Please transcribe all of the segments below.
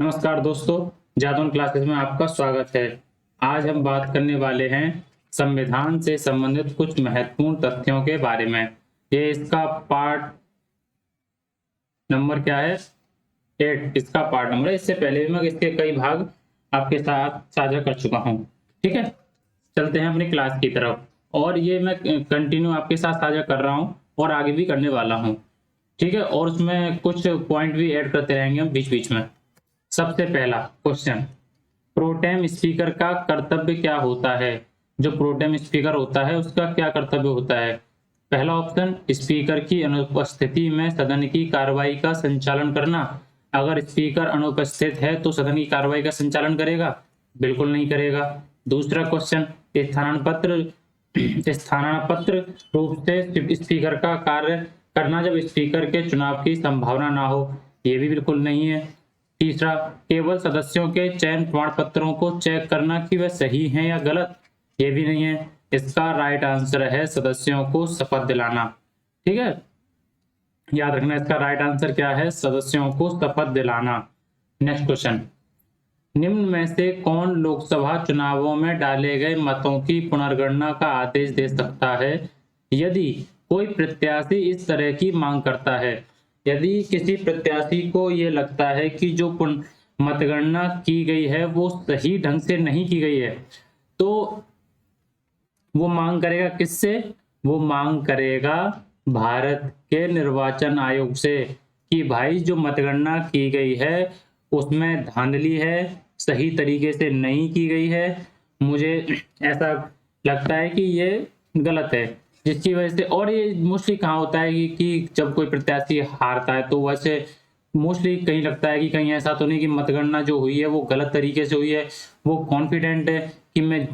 नमस्कार दोस्तों, जादौन क्लासेस में आपका स्वागत है। आज हम बात करने वाले हैं संविधान से संबंधित कुछ महत्वपूर्ण तथ्यों के बारे में। ये इसका पार्ट नंबर क्या है? 8 इसका पार्ट नंबर है। इससे पहले भी मैं इसके कई भाग आपके साथ साझा कर चुका हूँ। ठीक है, चलते हैं अपनी क्लास की तरफ। और ये मैं कंटिन्यू आपके साथ साझा कर रहा हूँ और आगे भी करने वाला हूँ। ठीक है, और उसमें कुछ पॉइंट भी ऐड करते रहेंगे हम बीच बीच में। सबसे पहला क्वेश्चन, प्रोटेम स्पीकर का कर्तव्य क्या होता है? जो प्रोटेम स्पीकर होता है उसका क्या कर्तव्य होता है? पहला ऑप्शन, स्पीकर की अनुपस्थिति में सदन की कार्रवाई का संचालन करना। अगर स्पीकर अनुपस्थित है तो सदन की कार्रवाई का संचालन करेगा? बिल्कुल नहीं करेगा। दूसरा क्वेश्चन, स्थानापत्र रूप से स्पीकर का कार्य करना जब स्पीकर के चुनाव की संभावना ना हो। ये भी बिल्कुल नहीं है। तीसरा, केवल सदस्यों के चयन प्रमाण पत्रों को चेक करना कि वह सही हैं या गलत। ये भी नहीं है। इसका राइट आंसर है सदस्यों को शपथ दिलाना। ठीक है, याद रखना इसका राइट आंसर क्या है, सदस्यों को शपथ दिलाना। नेक्स्ट क्वेश्चन, निम्न में से कौन लोकसभा चुनावों में डाले गए मतों की पुनर्गणना का आदेश दे सकता है यदि कोई प्रत्याशी इस तरह की मांग करता है? यदि किसी प्रत्याशी को ये लगता है कि जो मतगणना की गई है वो सही ढंग से नहीं की गई है, तो वो मांग करेगा किससे? वो मांग करेगा भारत के निर्वाचन आयोग से कि भाई जो मतगणना की गई है उसमें धांधली है, सही तरीके से नहीं की गई है, मुझे ऐसा लगता है कि ये गलत है। जिसकी वजह से, और ये मोस्टली कहाँ होता है कि जब कोई प्रत्याशी हारता है तो वैसे मोस्टली कहीं लगता है कि कहीं ऐसा तो नहीं कि मतगणना जो हुई है वो गलत तरीके से हुई है, वो कॉन्फिडेंट है कि मैं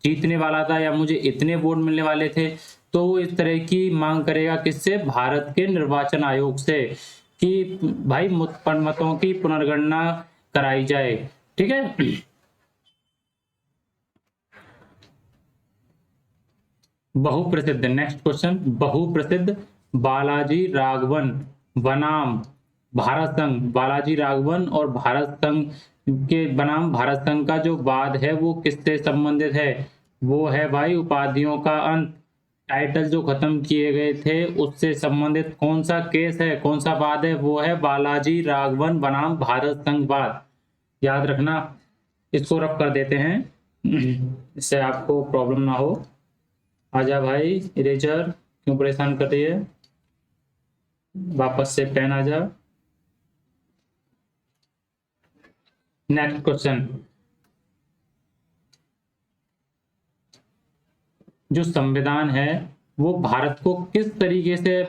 जीतने वाला था या मुझे इतने वोट मिलने वाले थे, तो वो इस तरह की मांग करेगा किससे? भारत के निर्वाचन आयोग से कि भाई मतों की पुनर्गणना कराई जाए। ठीक है, बहुप्रसिद्ध, नेक्स्ट क्वेश्चन, बहुप्रसिद्ध बालाजी राघवन बनाम भारत संघ, बालाजी राघवन और भारत संघ के बनाम भारत संघ का जो वाद है वो किससे संबंधित है? वो है भाई उपाधियों का अंत। टाइटल जो खत्म किए गए थे उससे संबंधित कौन सा केस है, कौन सा वाद है? वो है बालाजी राघवन बनाम भारत संघ वाद। याद रखना, इसको रफ कर देते हैं इससे आपको प्रॉब्लम ना हो। आजा भाई, इरेजर क्यों परेशान कर रही है? वापस से पेन आजा। नेक्स्ट क्वेश्चन, जो संविधान है वो भारत को किस तरीके से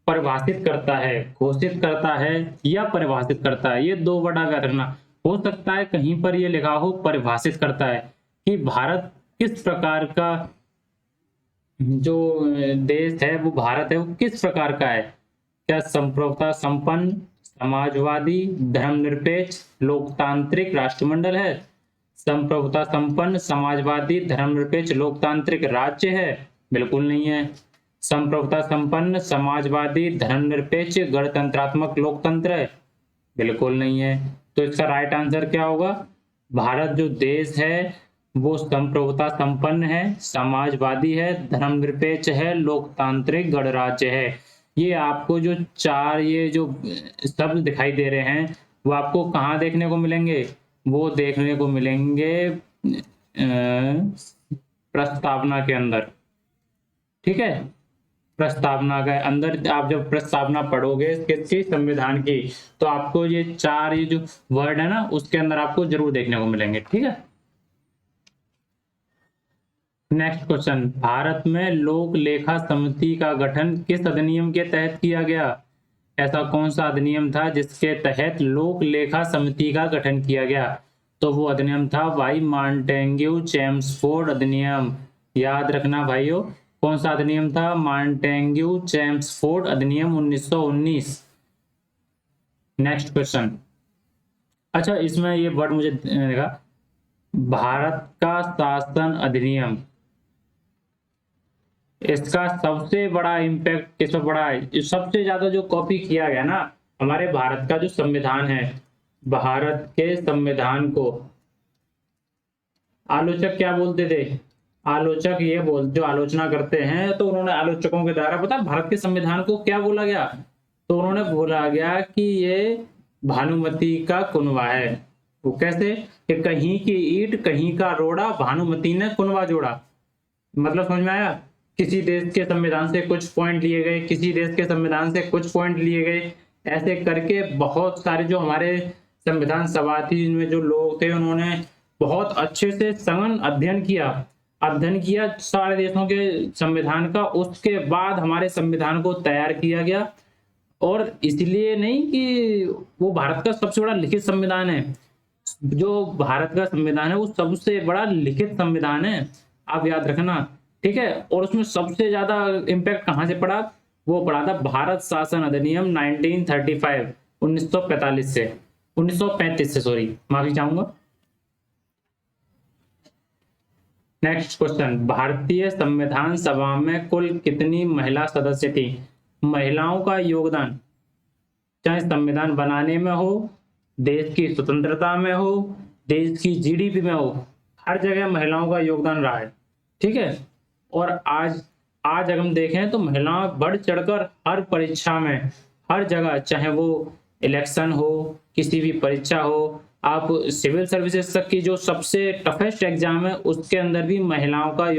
परिभाषित करता है? घोषित करता है या परिभाषित करता है? ये दो वर्ड याद रखना। हो सकता है कहीं पर ये लिखा हो परिभाषित करता है कि भारत किस प्रकार का जो देश है, वो भारत है वो किस प्रकार का है। क्या संप्रभुता संपन्न, समाजवादी, धर्मनिरपेक्ष, लोकतांत्रिक राष्ट्रमंडल है? संप्रभुता संपन्न, समाजवादी, धर्मनिरपेक्ष, लोकतांत्रिक राज्य है? बिल्कुल नहीं है। संप्रभुता संपन्न, समाजवादी, धर्मनिरपेक्ष, गणतंत्रात्मक लोकतंत्र है? बिल्कुल नहीं है। तो इसका राइट आंसर क्या होगा? भारत जो देश है वो संप्रभुता संपन्न है, समाजवादी है, धर्मनिरपेक्ष है, लोकतांत्रिक गणराज्य है। ये आपको जो चार ये जो शब्द दिखाई दे रहे हैं वो आपको कहाँ देखने को मिलेंगे? वो देखने को मिलेंगे प्रस्तावना के अंदर। ठीक है, प्रस्तावना के अंदर आप जब प्रस्तावना पढ़ोगे किसकी? संविधान की, तो आपको ये चार ये जो वर्ड है ना उसके अंदर आपको जरूर देखने को मिलेंगे। ठीक है, नेक्स्ट क्वेश्चन, भारत में लोक लेखा समिति का गठन किस अधिनियम के तहत किया गया? ऐसा कौन सा अधिनियम था जिसके तहत लोक लेखा समिति का गठन किया गया? तो वो अधिनियम था भाई मॉन्टेग्यू चेम्सफोर्ड अधिनियम। याद रखना भाइयों, कौन सा अधिनियम था? मॉन्टेग्यू चेम्सफोर्ड अधिनियम 1919। नेक्स्ट क्वेश्चन, अच्छा इसमें ये वर्ड मुझे देखा, भारत का शासन अधिनियम, इसका सबसे बड़ा इम्पैक्ट किस पर पड़ा है? सबसे ज्यादा जो कॉपी किया गया ना हमारे भारत का जो संविधान है भारत के संविधान को आलोचक क्या बोलते थे? आलोचक ये बोल जो आलोचना करते हैं, तो उन्होंने आलोचकों के द्वारा पता भारत के संविधान को क्या बोला गया? तो उन्होंने बोला गया कि ये भानुमति का कुनबा है। वो कैसे? कि कहीं की ईंट कहीं का रोड़ा, भानुमति ने कुनबा जोड़ा। मतलब समझ में आया? किसी देश के संविधान से कुछ पॉइंट लिए गए, किसी देश के संविधान से कुछ पॉइंट लिए गए, ऐसे करके बहुत सारे जो हमारे संविधान सभा थी, इनमें जो लोग थे, उन्होंने बहुत अच्छे से सघन अध्ययन किया सारे देशों के संविधान का। उसके बाद हमारे संविधान को तैयार किया गया। और इसलिए नहीं कि वो भारत का सबसे बड़ा लिखित संविधान है, जो भारत का संविधान है वो सबसे बड़ा लिखित संविधान है, आप याद रखना, ठीक है। और उसमें सबसे ज्यादा इम्पैक्ट कहां से पड़ा? वो पड़ा था भारत शासन अधिनियम 1935 1945 से 1935 से, सॉरी माफी चाहूंगा। नेक्स्ट क्वेश्चन, भारतीय संविधान सभा में कुल कितनी महिला सदस्य थी? महिलाओं का योगदान चाहे संविधान बनाने में हो, देश की स्वतंत्रता में हो, देश की जीडीपी में हो, हर जगह महिलाओं का योगदान रहा है, ठीक है। और आज अगर हम देखें तो महिलाएं बढ़ चढ़कर हर परीक्षा में, हर जगह, चाहे वो इलेक्शन हो, किसी भी परीक्षा हो, आप सिविल सर्विसेज तक की जो सबसे टफेस्ट एग्जाम है उसके अंदर भी महिलाओं का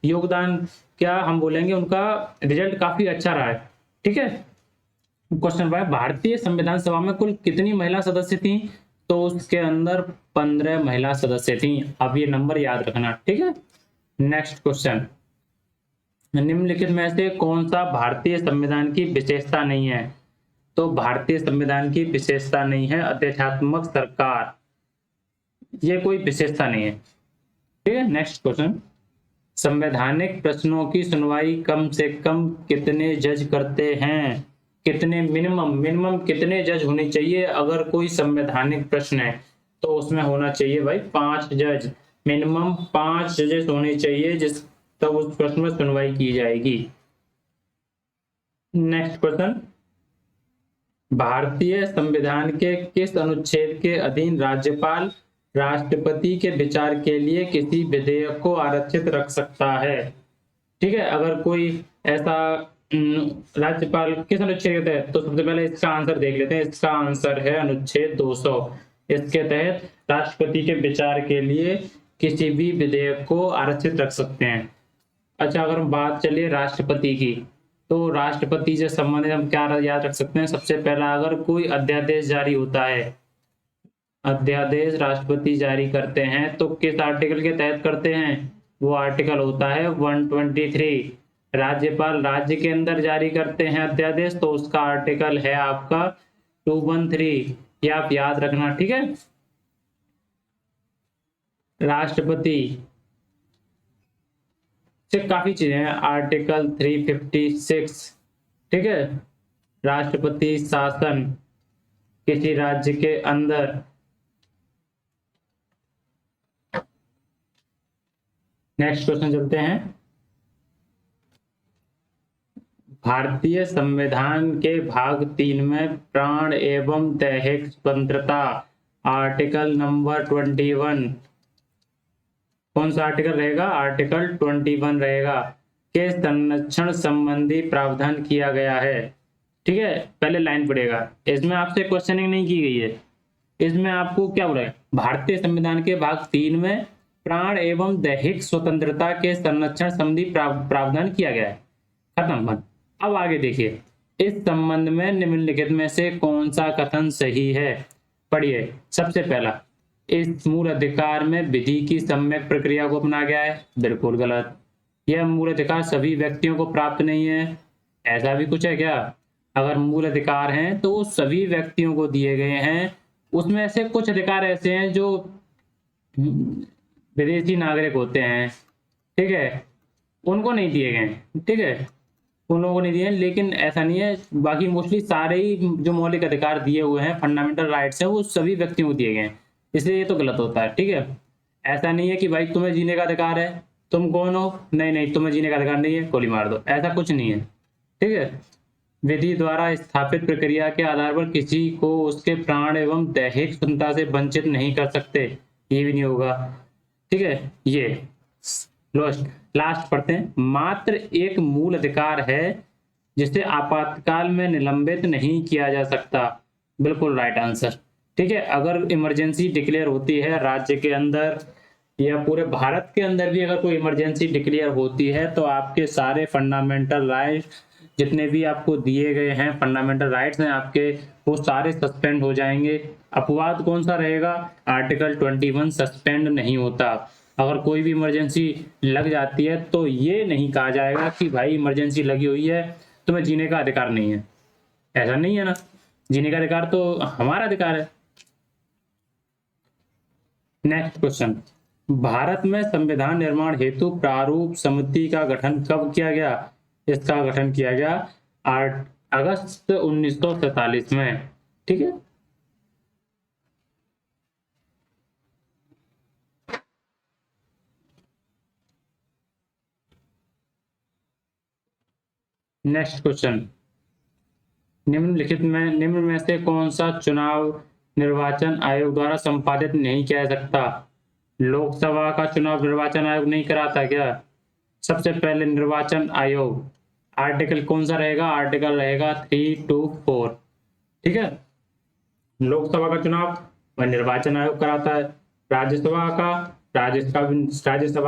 योगदान क्या हम बोलेंगे, उनका रिजल्ट काफी अच्छा रहा है, ठीक है। क्वेश्चन 5, भारतीय संविधान सभा में कुल कितनी महिला सदस्य थी? तो उसके अंदर 15 महिला सदस्य थी। अब ये नंबर याद रखना, ठीक है। नेक्स्ट क्वेश्चन, निम्नलिखित में से कौन सा भारतीय संविधान की विशेषता नहीं है? तो भारतीय संविधान की विशेषता नहीं है अध्यक्षात्मक सरकार, ये कोई विशेषता नहीं है, ठीक है। नेक्स्ट क्वेश्चन, संवैधानिक प्रश्नों की सुनवाई कम से कम कितने जज करते हैं? कितने मिनिमम कितने जज होने चाहिए? अगर कोई संवैधानिक प्रश्न है तो उसमें होना चाहिए भाई 5 जज, मिनिमम 5 जजेस होने चाहिए, जिस तब उस प्रश्न में सुनवाई की जाएगी। नेक्स्ट क्वेश्चन, भारतीय संविधान के किस अनुच्छेद के अधीन राज्यपाल राष्ट्रपति के विचार के लिए किसी विधेयक को आरक्षित रख सकता है? ठीक है, अगर कोई ऐसा राज्यपाल किस अनुच्छेद के तहत, तो सबसे पहले इसका आंसर देख लेते हैं। इसका आंसर है अनुच्छेद 200। इसके तहत राष्ट्रपति के विचार के लिए किसी भी विधेयक को आरक्षित रख सकते हैं। अच्छा, अगर हम बात चलिए राष्ट्रपति की, तो राष्ट्रपति से संबंधित हम क्या याद रख सकते हैं? सबसे पहला, अगर कोई अध्यादेश जारी होता है, अध्यादेश राष्ट्रपति जारी करते हैं तो किस आर्टिकल के तहत करते हैं? वो आर्टिकल होता है 123। राज्यपाल राज्य के अंदर जारी करते हैं अध्यादेश, तो उसका आर्टिकल है आपका 213। ये आप याद रखना, ठीक है। राष्ट्रपति से काफी चीजें हैं, आर्टिकल 356, ठीक है। राष्ट्रपति शासन किसी राज्य के अंदर, नेक्स्ट क्वेश्चन चलते हैं। भारतीय संविधान के भाग 3 में प्राण एवं दैहिक स्वतंत्रता, आर्टिकल नंबर 21, कौन सा आर्टिकल रहेगा? आर्टिकल 21 रहेगा, के संरक्षण संबंधी प्रावधान किया गया है, ठीक है। पहले लाइन पढ़ेगा, इसमें आपसे क्वेश्चनिंग नहीं की गई है, इसमें आपको क्या बोला है? भारतीय संविधान के भाग 3 में प्राण एवं दैहिक स्वतंत्रता के संरक्षण संबंधी प्रावधान किया गया है, खत्म। अब आगे देखिए, इस संबंध में निम्नलिखित में से कौन सा कथन सही है? पढ़िए। सबसे पहला, इस मूल अधिकार में विधि की सम्यक प्रक्रिया को अपनाया गया है, बिल्कुल गलत। यह मूल अधिकार सभी व्यक्तियों को प्राप्त नहीं है, ऐसा भी कुछ है क्या? अगर मूल अधिकार हैं तो वो सभी व्यक्तियों को दिए गए हैं। उसमें से कुछ अधिकार ऐसे हैं जो विदेशी नागरिक होते हैं, ठीक है, उनको नहीं दिए गए, ठीक है, उन लोगों को नहीं दिए, लेकिन ऐसा नहीं है, बाकी मोस्टली सारे ही जो मौलिक अधिकार दिए हुए हैं, फंडामेंटल राइट्स हैं, वो सभी व्यक्तियों को दिए गए हैं, इसलिए ये तो गलत होता है, ठीक है। ऐसा नहीं है कि भाई तुम्हें जीने का अधिकार है, तुम कौन हो? नहीं तुम्हें जीने का अधिकार नहीं है, गोली मार दो, ऐसा कुछ नहीं है, ठीक है। विधि द्वारा स्थापित प्रक्रिया के आधार पर किसी को उसके प्राण एवं दैहिक स्वतंत्रता से वंचित नहीं कर सकते, ये भी नहीं होगा। ठीक है, ये लास्ट पढ़ते हैं। मात्र एक मूल अधिकार है जिसे आपातकाल में निलंबित नहीं किया जा सकता, बिल्कुल राइट आंसर। ठीक है, अगर इमरजेंसी डिक्लेयर होती है राज्य के अंदर या पूरे भारत के अंदर भी अगर कोई इमरजेंसी डिक्लेयर होती है तो आपके सारे फंडामेंटल राइट जितने भी आपको दिए गए हैं, फंडामेंटल राइट्स हैं आपके, वो सारे सस्पेंड हो जाएंगे। अपवाद कौन सा रहेगा? आर्टिकल 21 सस्पेंड नहीं होता। अगर कोई भी इमरजेंसी लग जाती है तो ये नहीं कहा जाएगा कि भाई इमरजेंसी लगी हुई है तुम्हें जीने का अधिकार नहीं है, ऐसा नहीं है ना। जीने का अधिकार तो हमारा अधिकार है। नेक्स्ट क्वेश्चन, भारत में संविधान निर्माण हेतु प्रारूप समिति का गठन कब किया गया? इसका गठन किया गया 8 अगस्त 1947 में। ठीक है, नेक्स्ट क्वेश्चन, निम्न में से कौन सा चुनाव निर्वाचन आयोग द्वारा संपादित नहीं किया जा सकता? लोकसभा का चुनाव निर्वाचन आयोग नहीं कराता क्या? सबसे पहले निर्वाचन आयोग आर्टिकल कौन सा रहेगा? आर्टिकल रहेगा 324। ठीक है, लोकसभा का चुनाव वह निर्वाचन आयोग कराता है, राज्यसभा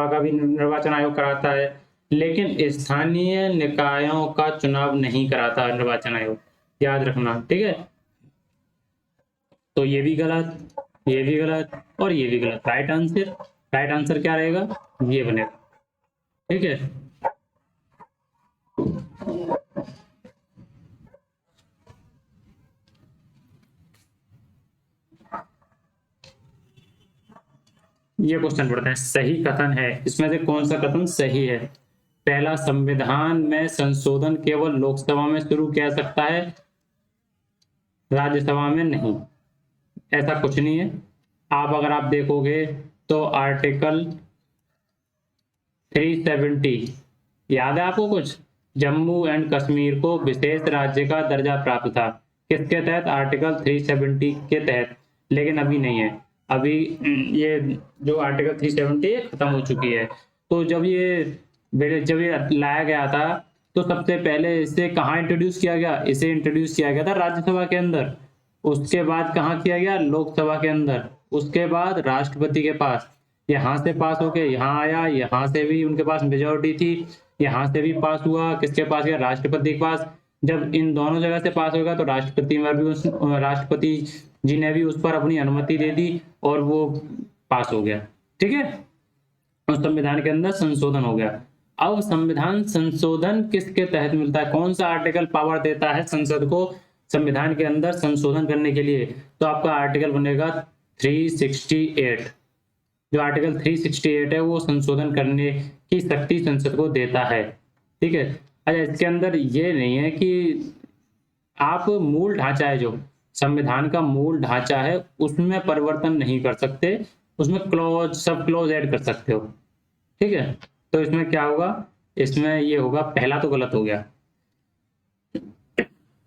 का भी निर्वाचन आयोग कराता है, लेकिन स्थानीय निकायों का चुनाव नहीं कराता निर्वाचन आयोग, याद रखना। ठीक है, तो ये भी गलत, ये भी गलत और ये भी गलत। राइट आंसर क्या रहेगा? ये बनेगा। ठीक है, ये क्वेश्चन पढ़ते हैं। सही कथन है, इसमें से कौन सा कथन सही है? पहला, संविधान में संशोधन केवल लोकसभा में शुरू किया जा सकता है, राज्यसभा में नहीं। ऐसा कुछ नहीं है। अगर आप देखोगे तो आर्टिकल 370 याद है आपको कुछ? जम्मू एंड कश्मीर को विशेष राज्य का दर्जा प्राप्त था, किसके तहत? आर्टिकल 370 के तहत, लेकिन अभी नहीं है। अभी ये जो आर्टिकल 370 खत्म हो चुकी है। तो जब ये लाया गया था तो सबसे पहले इसे कहाँ इंट्रोड्यूस किया गया? इसे इंट्रोड्यूस किया गया था राज्यसभा के अंदर, उसके बाद कहाँ किया गया? लोकसभा के अंदर, उसके बाद राष्ट्रपति के पास, यहाँ से पास होके यहाँ आया, यहाँ से भी उनके पास मेजोरिटी थी, यहाँ से भी पास हुआ, किसके पास गया? राष्ट्रपति के पास। जब इन दोनों जगह से पास होगा तो राष्ट्रपति जी ने भी उस पर अपनी अनुमति दे दी और वो पास हो गया। ठीक है, उस संविधान के अंदर संशोधन हो गया। अब संविधान संशोधन किसके तहत मिलता है? कौन सा आर्टिकल पावर देता है संसद को संविधान के अंदर संशोधन करने के लिए? तो आपका आर्टिकल बनेगा 368। जो आर्टिकल 368 है वो संशोधन करने की शक्ति संसद को देता है। ठीक है, अच्छा, इसके अंदर ये नहीं है कि आप मूल ढांचा है, जो संविधान का मूल ढांचा है उसमें परिवर्तन नहीं कर सकते, उसमें सब क्लॉज ऐड कर सकते हो। ठीक है, तो इसमें क्या होगा? इसमें ये होगा, पहला तो गलत हो गया,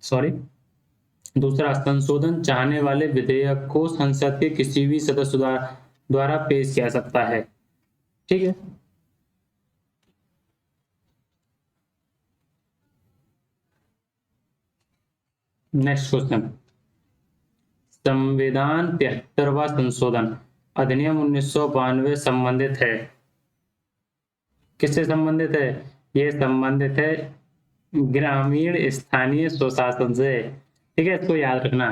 सॉरी। दूसरा, संशोधन चाहने वाले विधेयक को संसद के किसी भी सदस्य द्वारा पेश किया जा सकता है। ठीक है, नेक्स्ट क्वेश्चन, संविधान 73वां संशोधन अधिनियम 1992 संबंधित है, किससे संबंधित है? ये संबंधित है ग्रामीण स्थानीय स्वशासन से। ठीक है, इसको याद रखना।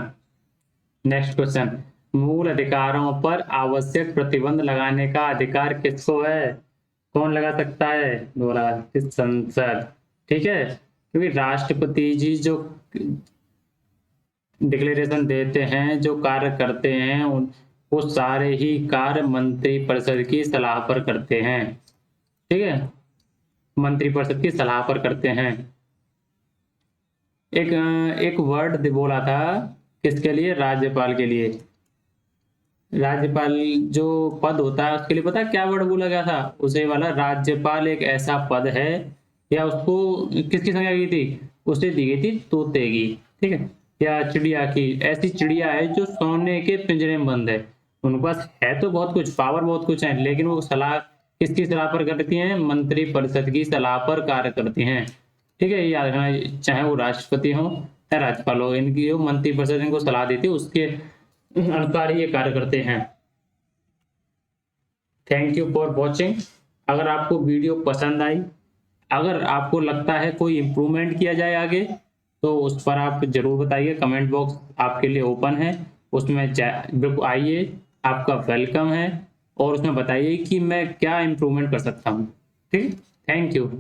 नेक्स्ट क्वेश्चन, मूल अधिकारों पर आवश्यक प्रतिबंध लगाने का अधिकार किसको है? कौन लगा सकता है? दोबारा, संसद। ठीक है, क्योंकि राष्ट्रपति जी जो डिक्लेरेशन देते हैं, जो कार्य करते हैं, वो सारे ही कार्य मंत्रिपरिषद की सलाह पर करते हैं। ठीक है, मंत्रिपरिषद की सलाह पर करते हैं। एक वर्ड बोला था किसके लिए? राज्यपाल के लिए। राज्यपाल जो पद होता है उसके लिए पता है क्या वर्ड बोला गया था? उसे वाला, राज्यपाल एक ऐसा पद है, या उसको किसकी संज्ञा की थी? उसे दी गई थी तोते की, ठीक है, या चिड़िया की। ऐसी चिड़िया है जो सोने के पिंजरे में बंद है, उनके पास है तो बहुत कुछ, पावर बहुत कुछ है, लेकिन वो सलाह किसकी सलाह पर करती हैं? मंत्रिपरिषद की सलाह पर कार्य करती हैं, ठीक है। ये याद रखना, चाहे वो राष्ट्रपति हो या राज्यपाल हो, इनकी जो मंत्रिपरिषद इनको सलाह देती है उसके अनुसार ये कार्य करते हैं। Thank you for watching. अगर आपको वीडियो पसंद आई, अगर आपको लगता है कोई इम्प्रूवमेंट किया जाए आगे, तो उस पर आप जरूर बताइए, कमेंट बॉक्स आपके लिए ओपन है, उसमें बिल्कुल आइए, आपका वेलकम है, और उसमें बताइए कि मैं क्या इम्प्रूवमेंट कर सकता हूँ, ठीक है। Thank you.